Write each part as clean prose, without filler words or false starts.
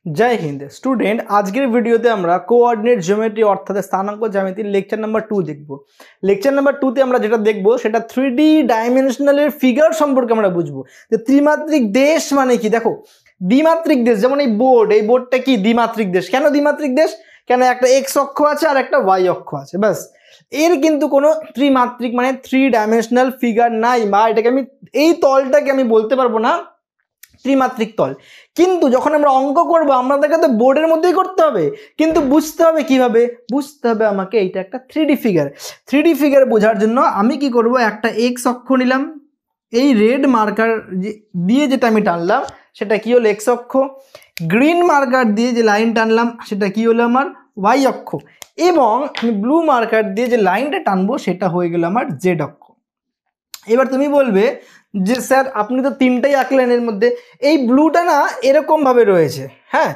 जय हिंद स्टूडेंट आजकेर भिडियोते आमरा कोअर्डिनेट जियोमेट्री अर्थात स्थानांक ज्यामिति लेक्चर नम्बर 2 देखबो। लेक्चर नम्बर 2 ते आमरा जेटा देखबो सेटा 3D डायमेंशनल फिगार सम्पर्के आमरा बुझबो जे त्रिमात्रिक देश माने कि। देखो द्विमात्रिक देश जेमन এই বোর্ডটা কি দ্বিমাত্রিক দেশ। কেন দ্বিমাত্রিক দেশ? কেন একটা x অক্ষ আছে আর একটা y অক্ষ আছে, ব্যাস। এর কিন্তু কোনো ত্রিমাত্রিক মানে 3 ডাইমেনশনাল ফিগার নাই, বা এটাকে আমি এই তলটাকে আমি বলতে পারবো না ত্রিমাত্রিক তল। কিন্তু যখন আমরা অঙ্ক করব আমাদেরকে তো বোর্ডের মধ্যেই করতে হবে, কিন্তু বুঝতে হবে কিভাবে। বুঝতে হবে আমাকে এইটা একটা 3D ফিগার। 3D ফিগার বোঝার জন্য আমি কি করব, একটা x অক্ষ নিলাম, এই রেড মার্কার দিয়ে যেটা আমি টানলাম সেটা কি হলো x অক্ষ, গ্রিন মার্কার দিয়ে যে লাইন টানলাম সেটা কি হলো আমার y অক্ষ, এবং আমি ব্লু মার্কার দিয়ে যে লাইনটা টানবো সেটা হয়ে গেল আমার z অক্ষ। এবার তুমি বলবে যে স্যার আপনি তো তিনটাই আঁকলেন, এর মধ্যে এই ব্লুটা না এরকম ভাবে রয়েছে, হ্যাঁ,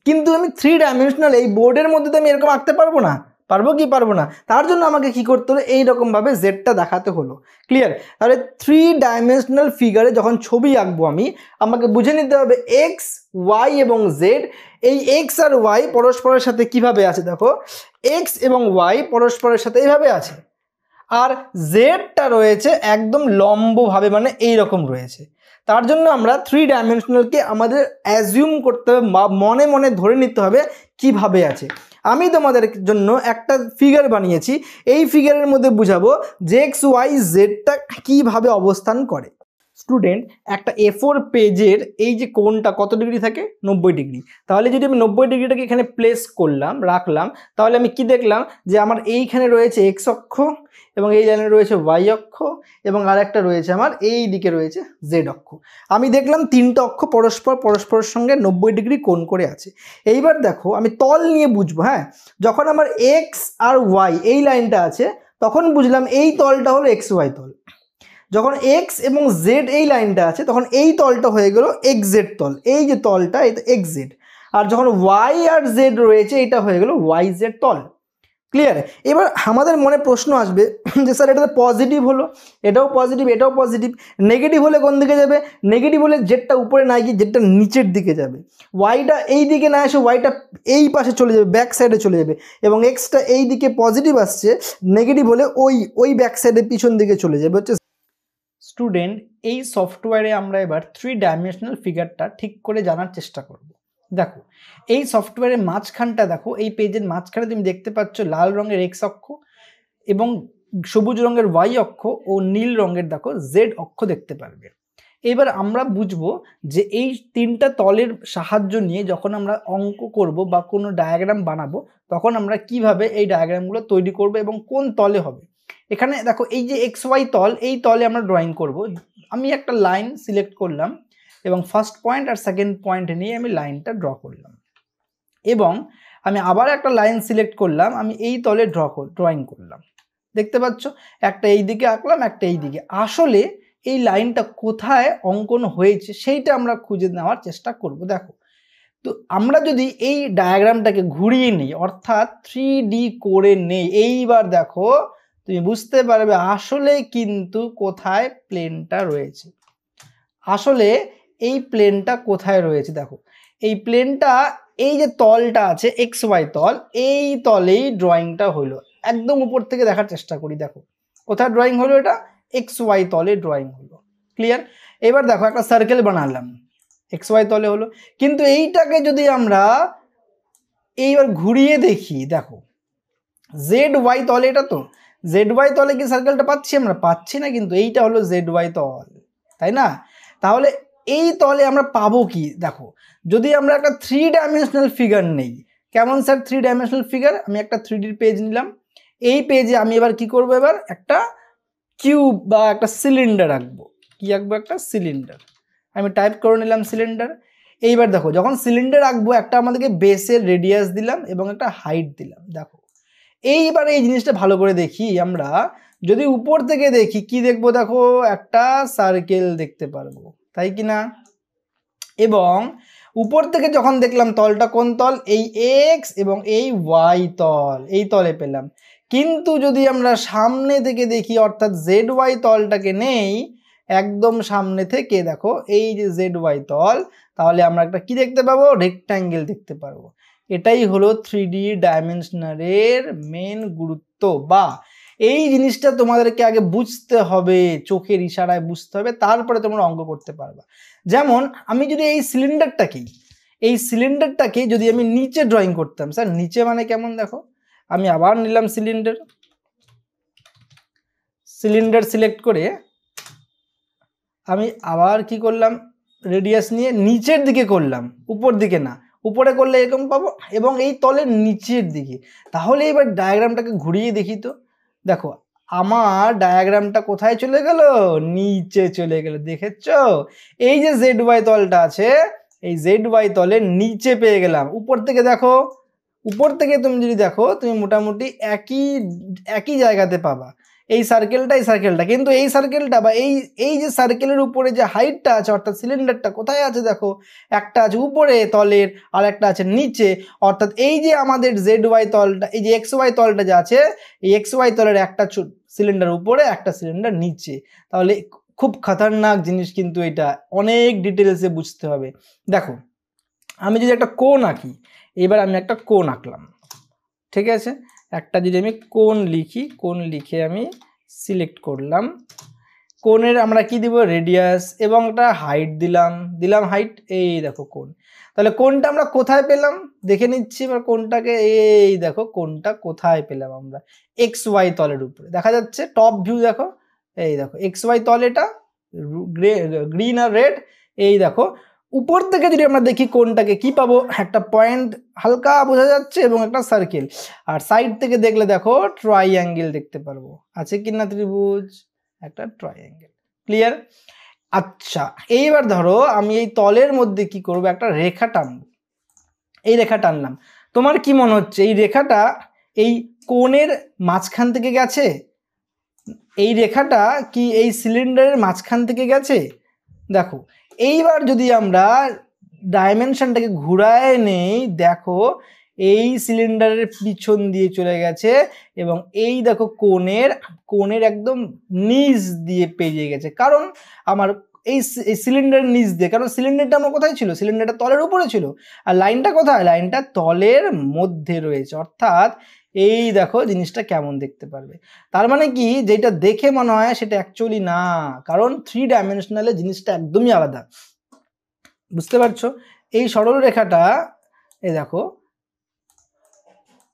কিন্তু আমি 3 ডাইমেনশনাল এই বোর্ডের মধ্যে তো আমি এরকম আঁকতে পারবো না। পারবো কি পারবো না? তার জন্য আমাকে কি করতে হলো, এইরকম ভাবে জেডটা দেখাতে হলো। ক্লিয়ার? তাহলে 3 ডাইমেনশনাল ফিগারে যখন ছবি আঁকবো আমাকে বুঝে নিতে হবে এক্স ওয়াই এবং জেড। এই এক্স আর ওয়াই পরস্পরের সাথে কিভাবে আছে, দেখো এক্স এবং ওয়াই পরস্পরের সাথে এইভাবে আছে, আর জেডটা রয়েছে একদম লম্বভাবে, মানে এই রকম রয়েছে। তার জন্য আমরা 3 ডাইমেনশনালকে আমাদের অ্যাজিউম করতে হবে, মনে মনে ধরে নিতে হবে কিভাবে আছে। আমি তোমাদের জন্য একটা ফিগার বানিয়েছি, এই ফিগারের মধ্যে বুঝাবো যে এক্স ওয়াই জেডটা কিভাবে অবস্থান করে। স্টুডেন্ট একটা A4 পেজের এই যে কোণটা কত ডিগ্রি থাকে, 90 ডিগ্রি। তাহলে যদি আমি 90 ডিগ্রিটাকে এখানে প্লেস করলাম, রাখলাম, তাহলে আমি কি দেখলাম যে আমার এইখানে রয়েছে এক্স অক্ষ, এবং এই লাইনে রয়েছে ওয়াই অক্ষ, এবং আরেকটা রয়েছে আমার এই দিকে রয়েছে জেড অক্ষ। আমি দেখলাম তিনটা অক্ষ পরস্পরের সঙ্গে 90 ডিগ্রি কোণ করে আছে। এইবার দেখো আমি তল নিয়ে বুঝবো, হ্যাঁ, যখন আমার এক্স আর ওয়াই এই লাইনটা আছে তখন বুঝলাম এই তলটা হলো এক্স ওয়াই তল। যখন এক্স এবং জেড এই লাইনটা আছে তখন এই তলটা হয়ে গেল এক্স জেড তল, এই যে তলটা এটা এক্স জেড। আর যখন ওয়াই আর জেড রয়েছে এটা হয়ে গেল ওয়াই জেড তল। ক্লিয়ার? এবার আমাদের মনে প্রশ্ন আসবে যে স্যার এটা তো পজিটিভ হলো, এটাও পজিটিভ এটাও পজিটিভ, নেগেটিভ হলে কোন দিকে যাবে? নেগেটিভ হলে জেডটা উপরে না গিয়ে জেডটা নিচের দিকে যাবে, ওয়াইটা এই দিকে না এসে ওয়াইটা এই পাশে চলে যাবে, ব্যাক সাইডে চলে যাবে, এবং এক্সটা এই দিকে পজিটিভ আসছে, নেগেটিভ হলে ওই ব্যাক সাইডে পিছন দিকে চলে যাবে। হচ্ছে স্টুডেন্ট এই সফটওয়্যারে আমরা এবার 3 ডাইমেনশনাল ফিগারটা ঠিক করে জানার চেষ্টা করব। দেখো এই সফটওয়্যারের মাঝখানটা দেখো, এই পেজের মাঝখানে তুমি দেখতে পাচ্ছ লাল রঙের এক্স অক্ষ এবং সবুজ রঙের ওয়াই অক্ষ ও নীল রঙের দেখো জেড অক্ষ দেখতে পারবে। এবার আমরা বুঝবো যে এই তিনটা তলের সাহায্য নিয়ে যখন আমরা অঙ্ক করব বা কোনো ডায়াগ্রাম বানাবো তখন আমরা কিভাবে এই ডায়াগ্রামগুলো তৈরি করব এবং কোন তলে হবে। এখানে দেখো এই যে এক্স ওয়াই তল, এই তলে আমরা ড্রয়িং করব। আমি একটা লাইন সিলেক্ট করলাম এবং ফার্স্ট পয়েন্ট আর সেকেন্ড পয়েন্ট নিয়ে আমি লাইনটা ড্র করলাম, এবং আমি আবার একটা লাইন সিলেক্ট করলাম, আমি এই তলে ড্রয়িং করলাম। দেখতে পাচ্ছ একটা এই দিকে আঁকলাম, একটা এই দিকে। আসলে এই লাইনটা কোথায় অঙ্কন হয়েছে সেইটা আমরা খুঁজে নেওয়ার চেষ্টা করব। দেখো তো আমরা যদি এই ডায়াগ্রামটাকে ঘুরিয়ে নিই অর্থাৎ 3D করে নেই, এইবার দেখো তুমি বুঝতে পারবে আসলে কিন্তু কোথায় প্লেনটা রয়েছে। আসলে এই প্লেনটা কোথায় রয়েছে, দেখো এই প্লেনটা এই যে তলটা আছে এক্স ওয়াই তল, এই তলেই ড্রয়িংটা হলো। একদম উপর থেকে দেখার চেষ্টা করি, দেখো কোথায় ড্রয়িং হলো, এটা এক্স ওয়াই তলে ড্রয়িং হলো। ক্লিয়ার? এবার দেখো একটা সার্কেল বানালাম, এক্স ওয়াই তলে হলো, কিন্তু এইটাকে যদি আমরা এইবার ঘুরিয়ে দেখি, দেখো জেড ওয়াই তলে, এটা তো জেড ওয়াই তলে কি সার্কেলটা পাচ্ছি আমরা? পাচ্ছি না, কিন্তু এইটা হলো জেড ওয়াই তল, তাই না? তাহলে এই তলে আমরা পাবো কি? দেখো যদি আমরা একটা 3 ডাইমেনশনাল ফিগার নেই, কেমন স্যার 3 ডাইমেনশনাল ফিগার? আমি একটা 3D পেজ নিলাম, এই পেজে আমি এবার কি করব, এবার একটা কিউব বা একটা সিলিন্ডার আঁকবো। কি আঁকবো? একটা সিলিন্ডার। আমি টাইপ করে নিলাম সিলিন্ডার। এইবার দেখো যখন সিলিন্ডার আঁকবো একটা আমাদেরকে বেসের রেডিয়াস দিলাম এবং একটা হাইট দিলাম। দেখো এইবার এই জিনিসটা ভালো করে দেখি, আমরা যদি উপর থেকে দেখি কি দেখবো, দেখো একটা সার্কেল দেখতে পারবো, তাই কি না? এবং উপর থেকে যখন দেখলাম তলটা কোন তল, এই এক্স এবং এই ওয়াই তল, এই তলে পেলাম। কিন্তু যদি আমরা সামনে থেকে দেখি অর্থাৎ জেড ওয়াই তলটাকে নেই, একদম সামনে থেকে দেখো এই যে জেড ওয়াই তল, তাহলে আমরা একটা কি দেখতে পাবো, রেক্ট্যাঙ্গেল দেখতে পারবো। এটাই হলো 3D ডাইমেনশনালের মেন গুরুত্ব, বা এই জিনিসটা তোমাদেরকে আগে বুঝতে হবে, চোখের ইশারায় বুঝতে হবে, তারপরে তোমরা অঙ্ক করতে পারবা। যেমন আমি যদি এই সিলিন্ডারটাকে যদি আমি নিচে ড্রয়িং করতাম, স্যার নিচে মানে কেমন, দেখো আমি আবার নিলাম সিলিন্ডার সিলেক্ট করে আমি আবার কি করলাম, রেডিয়াস নিয়ে নিচের দিকে করলাম, উপর দিকে না। উপরে করলে এরকম পাবো, এবং এই তলের নিচের দিকে। তাহলে এবার ডায়াগ্রামটাকে ঘুরিয়ে দেখি তো, দেখো আমার ডায়াগ্রামটা কোথায় চলে গেল, নিচে চলে গেল। দেখেছো, এই যে জেড ওয়াই তলটা আছে, এই জেড ওয়াই তলের নিচে পেয়ে গেলাম। উপর থেকে দেখো, উপর থেকে তুমি যদি দেখো, তুমি মোটামুটি একই জায়গাতে পাবা এই সার্কেলটা, কিন্তু এই সার্কেলটা বা এই যে সার্কেলের উপরে যে হাইটটা আছে, অর্থাৎ সিলিন্ডারটা কোথায় আছে দেখো, একটা আছে উপরে তলের আর একটা আছে নিচে। অর্থাৎ এই যে আমাদের জেড ওয়াই তলটা, এই যে এক্স ওয়াই তলটা যে আছে, এই এক্স ওয়াই তলের একটা সিলিন্ডার উপরে, একটা সিলিন্ডার নিচে। তাহলে খুব খতরনাক জিনিস কিন্তু এটা, অনেক ডিটেলসে বুঝতে হবে। দেখো আমি যদি একটা কোণ আঁকি, এবার আমি একটা কোণ আঁকলাম, ঠিক আছে, একটা যদি আমি কোণ লিখি, কোণ লিখে আমি সিলেক্ট করলাম। কোণের আমরা কি দিব, রেডিয়াস, এবং একটা হাইট দিলাম হাইট। এই দেখো কোণ। তাহলে কোণটা আমরা কোথায় পেলাম দেখে নিচ্ছি এবার কোণটাকে। এই দেখো কোণটা কোথায় পেলাম আমরা, এক্স ওয়াই তলের উপরে দেখা যাচ্ছে, টপ ভিউ দেখো। এই দেখো এক্স ওয়াই তল, এটা গ্রিন আর রেড। এই দেখো উপর থেকে যদি আমরা দেখি কোণটাকে কি পাবো, একটা পয়েন্ট হালকা বোঝা যাচ্ছে এবং একটা সার্কেল। আর সাইড থেকে দেখলে দেখো ট্রাইঅ্যাঙ্গেল দেখতে পারবো, আছে কি না ত্রিভুজ, একটা ট্রাইঅ্যাঙ্গেল। ক্লিয়ার? আচ্ছা, এইবার ধরো আমি এই তলের মধ্যে কি করব, একটা রেখা টানবো। এই রেখা টানলাম, তোমার কি মনে হচ্ছে এই রেখাটা এই কোণের মাঝখান থেকে গেছে? এই রেখাটা কি এই সিলিন্ডারের মাঝখান থেকে গেছে? দেখো এইবার যদি আমরা ডাইমেনশনটাকে ঘুরায় নেই, দেখো এই সিলিন্ডারের পিছন দিয়ে চলে গেছে, এবং এই দেখো কোণের একদম নিচ দিয়ে পেরিয়ে গেছে। কারণ আমার এই সিলিন্ডারের নিচ দিয়ে, কারণ সিলিন্ডারটা আমার কোথায় ছিল, সিলিন্ডারটা তলের উপরে ছিল, আর লাইনটা কোথায়, লাইনটা তলের মধ্যে রয়েছে। অর্থাৎ এই দেখো জিনিসটা কেমন দেখতে পারবে। তার মানে কি, যেটা দেখে মনে হয় সেটা অ্যাকচুয়ালি না, কারণ 3 ডাইমেনশনালে জিনিসটা একদমই আলাদা। বুঝতে পারছো? এই সরল রেখাটা, এই দেখো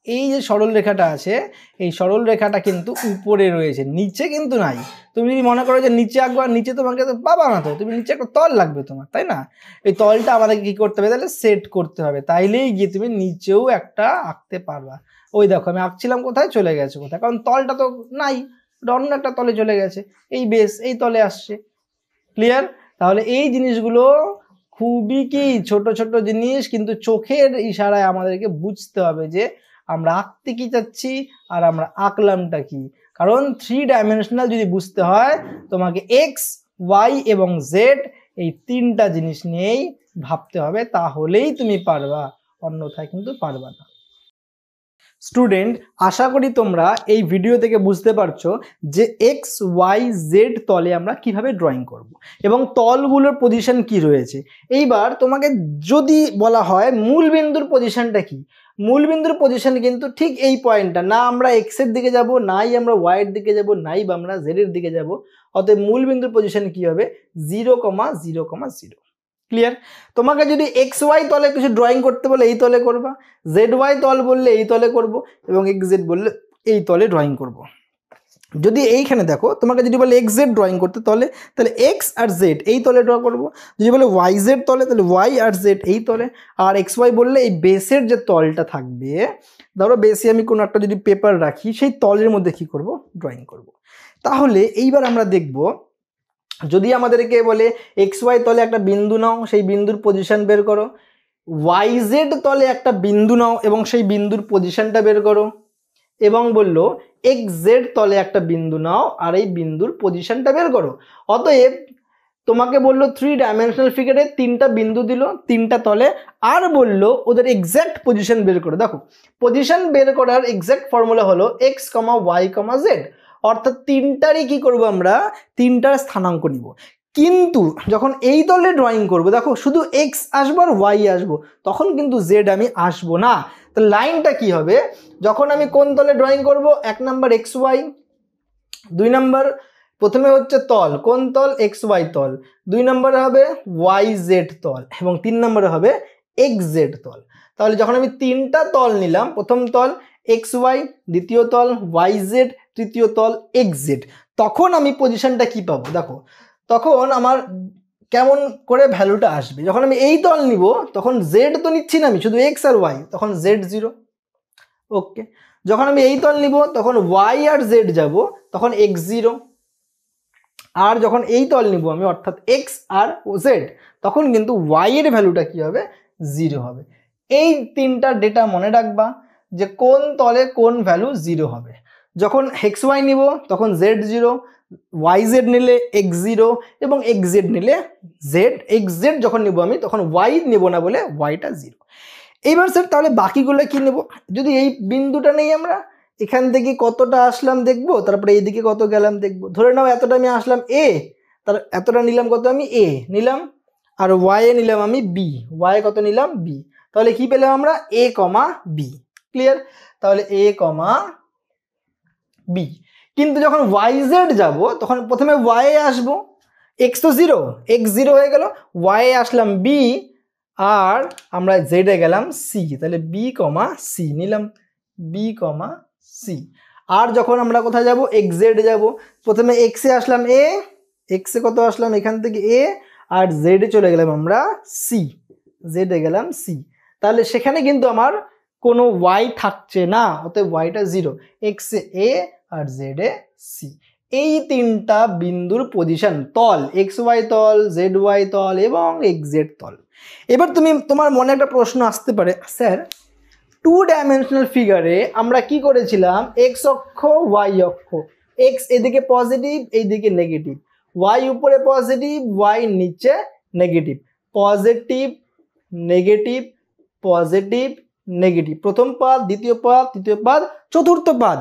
এই যে সরল রেখাটা আছে, এই সরল রেখাটা কিন্তু উপরে রয়েছে, নিচে কিন্তু নাই। তুমি যদি মনে করো যে নিচে আঁকবা, নিচে তোমাকে তো পাবা না, তো তুমি নিচে একটা তল লাগবে তোমার, তাই না? এই তলটা আমাদেরকে কি করতে হবে, তাহলে সেট করতে হবে, তাইলেই গিয়ে তুমি নিচেও একটা আঁকতে পারবা। ওই দেখো আমি আঁকছিলাম, কোথায় চলে গেছে, কোথায়, কারণ তলটা তো নাই, অন্য একটা তলে চলে গেছে, এই বেস এই তলে আসছে। ক্লিয়ার? তাহলে এই জিনিসগুলো খুবই কি ছোট ছোট জিনিস, কিন্তু চোখের ইশারায় আমাদেরকে বুঝতে হবে যে আমরা আঁকতে কি চাচ্ছি আর আমরা আঁকলামটা কি। কারণ 3 ডাইমেনশনাল যদি বুঝতে হয়, তোমাকে এক্স ওয়াই এবং জেড এই 3টা জিনিস নিয়েই ভাবতে হবে, তাহলেই তুমি পারবা, অন্যথায় কিন্তু পারবা না। স্টুডেন্ট, আশা করি তোমরা এই ভিডিও থেকে বুঝতে পারছো যে এক্স ওয়াই জেড তলে আমরা কিভাবে ড্রয়িং করব এবং তলগুলোর পজিশন কি রয়েছে। এইবার তোমাকে যদি বলা হয় মূল বিন্দুর পজিশনটা কি, মূল বিন্দুর পজিশন কিন্তু ঠিক এই পয়েন্টটা, না আমরা এক্স এর দিকে যাব, নাই আমরা ওয়াই এর দিকে যাব, নাই বা আমরা জেড এর দিকে যাব। অতএব মূল বিন্দুর পজিশন কি হবে, 0,0,0। ক্লিয়ার? তোমাকে যদি এক্স ওয়াই তলে কিছু ড্রয়িং করতে বলে এই তলে করবা, জেড ওয়াই তল বললে এই তলে করব, এবং এক্স জেড বললে এই তলে ড্রয়িং করব। যদি এইখানে দেখো তোমাকে যদি বলে এক্স জেড ড্রয়িং করতে তলে, তাহলে এক্স আর জেড এই তলে ড্র করব। যদি বলে ওয়াই জেড তলে, তাহলে ওয়াই আর জেড এই তলে। আর এক্স ওয়াই বললে এই বেসের যে তলটা থাকবে, ধরো বেসে আমি কোনো একটা যদি পেপার রাখি, সেই তলের মধ্যে কি করব, ড্রয়িং করব। তাহলে এইবার আমরা দেখব, যদি আমাদেরকে বলে এক্স ওয়াই তলে একটা বিন্দু নাও, সেই বিন্দুর পজিশন বের করো, ওয়াই জেড তলে একটা বিন্দু নাও এবং সেই বিন্দুর পজিশনটা বের করো, এবং বলল এক্স জেড তলে একটা বিন্দু নাও আর এই বিন্দুর পজিশনটা বের করো। অতএব তোমাকে বললো 3 ডাইমেনশনাল ফিগারে 3টা বিন্দু দিল 3টা তলে, আর বলল ওদের এক্স্যাক্ট পজিশন বের করো। দেখো পজিশন বের করার এক্স্যাক্ট ফর্মুলা হলো এক্স কমা ওয়াই কমা জেড। অর্থাৎ তিনটারই কি করব আমরা, তিনটার স্থানাঙ্ক নিব। কিন্তু যখন এই তলে ড্রয়িং করব, দেখো শুধু এক্স আসবো আর ওয়াই আসবো, তখন কিন্তু জেড আমি আসবো না। তো লাইনটা কি হবে, যখন আমি কোন তলে ড্রয়িং করব, 1 নাম্বার এক্স ওয়াই, 2 নাম্বার প্রথমে হচ্ছে তল, কোন তল, এক্স ওয়াই তল, 2 নম্বরে হবে ওয়াই জেড তল, এবং 3 নম্বরে হবে এক্স জেড তল। তাহলে যখন আমি তিনটা তল নিলাম, প্রথম তল এক্স ওয়াই, দ্বিতীয় তল ওয়াই জেড, তৃতীয় তল এক্স জেড, তখন আমি পজিশনটা কি পাবো, দেখো তখন আমার কেমন করে ভ্যালুটা আসবে। যখন আমি এই তল নিব, তখন জেড তো নিচ্ছি না আমি, শুধু এক্স আর ওয়াই, তখন জেড 0। ওকে, যখন আমি এই তল নিব, তখন ওয়াই আর জেড যাব, তখন এক্স 0। আর যখন এই তল নিব আমি, অর্থাৎ এক্স আর জেড, তখন কিন্তু ওয়াই এর ভ্যালুটা কি হবে, 0 হবে। এই তিনটা ডেটা মনে রাখবা যে কোন তলে কোন ভ্যালু 0 হবে। যখন এক্স ওয়াই নিব তখন জেড 0, ওয়াই জেড নিলে এক্স 0, এবং এক্স জেড নিলে জেড, এক্স জেড যখন নিব আমি তখন ওয়াই নেব না বলে ওয়াইটা 0। এইবার স্যার তাহলে বাকিগুলো কি নেব, যদি এই বিন্দুটা নেই আমরা, এখান থেকে কতটা আসলাম দেখবো, তারপরে এইদিকে কত গেলাম দেখবো। ধরে নাও এতটা আমি আসলাম এ, তার এতটা নিলাম কত, আমি এ নিলাম, আর ওয়াই এ নিলাম আমি বি, ওয়াই কত নিলাম বি, তাহলে কি পেলাম আমরা, এ কমা বি। ক্লিয়ার? তাহলে এ কমা বি। কিন্তু যখন ওয়াই জেড যাবো, তখন প্রথমে ওয়াই এ আসবো, এক্স তো 0, এক্স 0 হয়ে গেল, ওয়াই এ আসলাম বি, আর আমরা জেডে গেলাম সি, তাহলে বি কমা সি নিলাম, বি কমা সি। আর যখন আমরা কোথায় যাব, এক্স জেড যাব, প্রথমে এক্সে আসলাম এ, এক্সে কত আসলাম এখান থেকে এ, আর জেডে চলে গেলাম আমরা সি, জেডে গেলাম সি। তাহলে সেখানে কিন্তু আমার কোনো ওয়াই থাকছে না, অতএব ওয়াইটা 0, এক্সে এ আর জেডে সি। এই তিনটা বিন্দুর পজিশন, তল এক্স ওয়াই তল, জেড ওয়াই তল এবং এক্স জেড তল। এবার তোমার মনে একটা প্রশ্ন আসতে পারে, স্যার 2 ডাইমেনশনাল ফিগারে আমরা কি করেছিলাম, এক্স অক্ষ ওয়াই অক্ষ, এক্স এদিকে পজিটিভ এইদিকে নেগেটিভ, ওয়াই উপরে পজিটিভ ওয়াই নিচে negative, positive negative positive negative, প্রথম পাদ, দ্বিতীয় পাদ, তৃতীয় পাদ, চতুর্থ পাদ।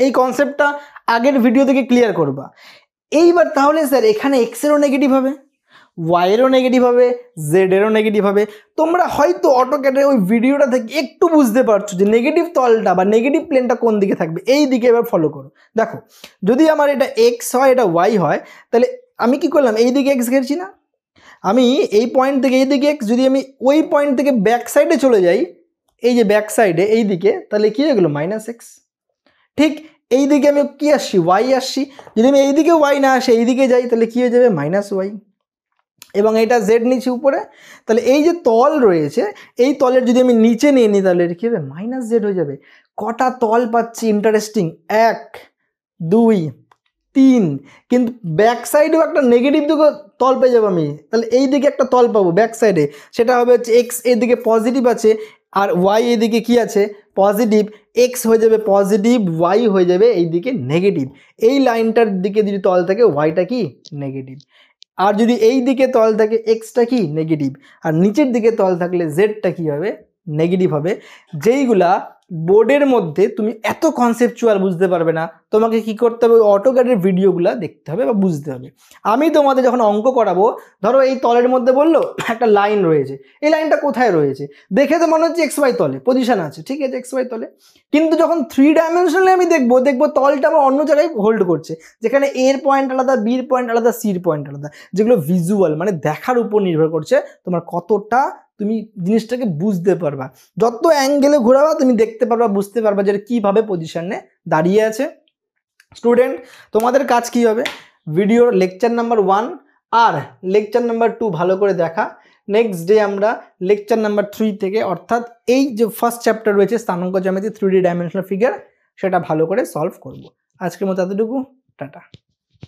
এই কনসেপ্টটা আগের ভিডিও থেকে ক্লিয়ার করবা। এইবার তাহলে স্যার এখানে এক্সেরও নেগেটিভ হবে, ওয়াইয়েরও নেগেটিভ হবে, জেডেরও নেগেটিভ হবে। তোমরা হয়তো অটোক্যাডের ওই ভিডিওটা থেকে একটু বুঝতে পারছো যে নেগেটিভ তলটা বা নেগেটিভ প্লেনটা কোন দিকে থাকবে। এই দিকে এবার ফলো করো, দেখো যদি আমার এটা এক্স হয়, এটা ওয়াই হয়, তাহলে আমি কি করলাম, এই দিকে এক্স ঘেরছি না, আমি এই পয়েন্ট থেকে এই দিকে এক্স, যদি আমি ওই পয়েন্ট থেকে ব্যাক সাইডে চলে যাই, এই যে ব্যাক সাইডে এই দিকে, তাহলে কি হয়ে গেলো মাইনাস এক্স। ঠিক এই দিকে আমি কি আসছি, ওয়াই আসছি, যদি আমি এই দিকে ওয়াই না আসে এই দিকে যাই, তাহলে কি হয়ে যাবে মাইনাস ওয়াই, এবং এটা জেড নিচে উপরে, তাহলে এই যে তল রয়েছে এই তলের যদি আমি নিচে নিয়ে নিই, তাহলে এটা কী হবে, মাইনাস জেড হয়ে যাবে। কটা তল পাচ্ছি ইন্টারেস্টিং, 1 2 3, কিন্তু ব্যাক সাইডেও একটা নেগেটিভ দিকে তল পেয়ে যাবো আমি, তাহলে এই দিকে একটা তল পাবো ব্যাক সাইডে, সেটা হবে হচ্ছে এক্স এদিকে পজিটিভ আছে আর ওয়াই এদিকে কি আছে পজিটিভ, এক্স হয়ে যাবে পজিটিভ, ওয়াই হয়ে যাবে এইদিকে নেগেটিভ। এই লাইনটার দিকে যদি তল থাকে ওয়াইটা কি নেগেটিভ, আর যদি এই দিকে তল থাকে এক্সটা কি নেগেটিভ, আর নিচের দিকে তল থাকলে জেডটা কি হবে নেগেটিভ হবে। যেইগুলা বোর্ডের মধ্যে তুমি এত কনসেপচুয়াল বুঝতে পারবে না, তোমাকে কি করতে হবে, অটোক্যাডের ভিডিওগুলো দেখতে হবে বা বুঝতে হবে। আমি তোমাদের যখন অঙ্ক করাবো, ধরো এই তলের মধ্যে বললো একটা লাইন রয়েছে, এই লাইনটা কোথায় রয়েছে, দেখে তো মনে হচ্ছে এক্স ওয়াই তলে পজিশন আছে, ঠিক আছে এক্স ওয়াই তলে, কিন্তু যখন 3 ডাইমেনশনালে আমি দেখবো তলটা আমার অন্য জায়গায় হোল্ড করছে, যেখানে এর পয়েন্ট আলাদা, বির পয়েন্ট আলাদা, সির পয়েন্ট আলাদা, যেগুলো ভিজুয়াল মানে দেখার উপর নির্ভর করছে তোমার কতটা তুমি জিনিসটাকে বুঝতে পারবা। যত অ্যাঙ্গেলে ঘোরাবা তুমি দেখতে পারবা, বুঝতে পারবা যে কীভাবে পজিশনে দাঁড়িয়ে আছে। স্টুডেন্ট তোমাদের কাজ কী হবে, ভিডিওর লেকচার নাম্বার 1 আর লেকচার নাম্বার 2 ভালো করে দেখা। নেক্সট ডে আমরা লেকচার নাম্বার 3 থেকে, অর্থাৎ এই যে ফার্স্ট চ্যাপ্টার রয়েছে স্থানাঙ্ক জ্যামিতি 3D ডাইমেনশনাল ফিগার, সেটা ভালো করে সলভ করব। আজকের মতো এতটুকু, টাটা।